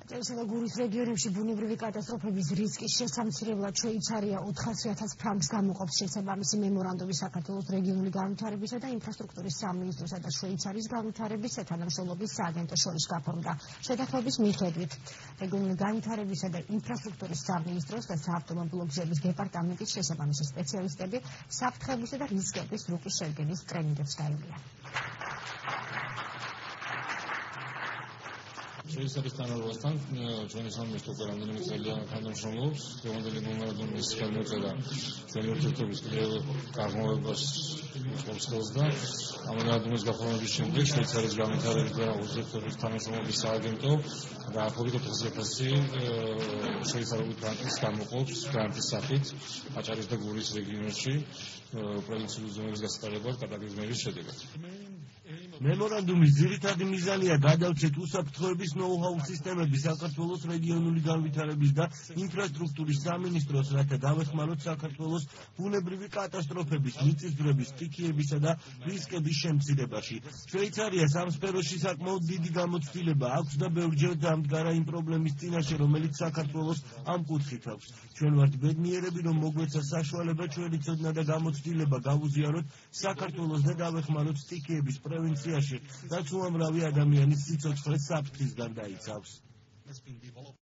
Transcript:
გურის რეგიონებში ბუნებრივი კატასტროფების რისკის შესამცირებლად შვეიცარია 400,000 ფრანკს გამოყოფს. შესაბამისი მემორანდუმი საქართველოს რეგიონული განვითარებისა და ინფრასტრუქტურის სამინისტროსა და შვეიცარიის განვითარების თანამშრომლობის სააგენტოს შორის გაფორმდა. შეთანხმების მიხედვით რეგიონული განვითარებისა და ინფრასტრუქტურის სამინისტროს და საავტომობილო გზების დეპარტამენტის შესაბამისი სპეციალისტები საფრთხებისა და რისკების რუკის შედგენის ტრენინგებს გაივლიან. შვეიცარიის თანამდებობასთან ჩვენი სამინისტრო რამდენიმე წელია თანამშრომლობს. დღევანდელი მემორანდუმის გამოწვევა ჩვენი ურთიერთობის კიდევ გაღრმავებას უწყობს ხელს და ამ მემორანდუმის გაფორმების შემდეგ შვეიცარიის განვითარების და ურთიერთობის თანამშრომლობის სააგენტო დაახლოებით 400,000 შვეიცარიული ფრანკის გამოყოფს გრანტის სახით აჭარის და გურის რეგიონებში პროვინციული ზონების გასატარებლად კატაკლიზმების შედეგად. მემორანდუმის ძირითადი მიზანია გადავცეთ უსაფრთხოების ნოუ-ჰაუ სისტემები საქართველოს რეგიონული განვითარების და ინფრასტრუქტურის სამინისტროს, რათა დავეხმაროთ საქართველოს ბუნებრივი კატასტროფების, მიწისძვრების, სტიქიებისა და რისკების შემცირებაში. შვეიცარიას ამ სფეროში საკმაოდ დიდი გამოცდილება აქვს და ბევრჯერ დამდგარა იმ პრობლემის წინაშე, რომელიც საქართველოს ამ კუთხით აქვს. ჩვენ ვართ ბედნიერები, რომ მოგვეცა საშუალება ჩვენი ცოდნა და გამოცდილება გავუზიაროთ საქართველოს და დავეხმაროთ სტიქიების პრევენციაში, რაც უამრავი ადამიანის სიცოცხლეს საფრთხისგან დაიცავს.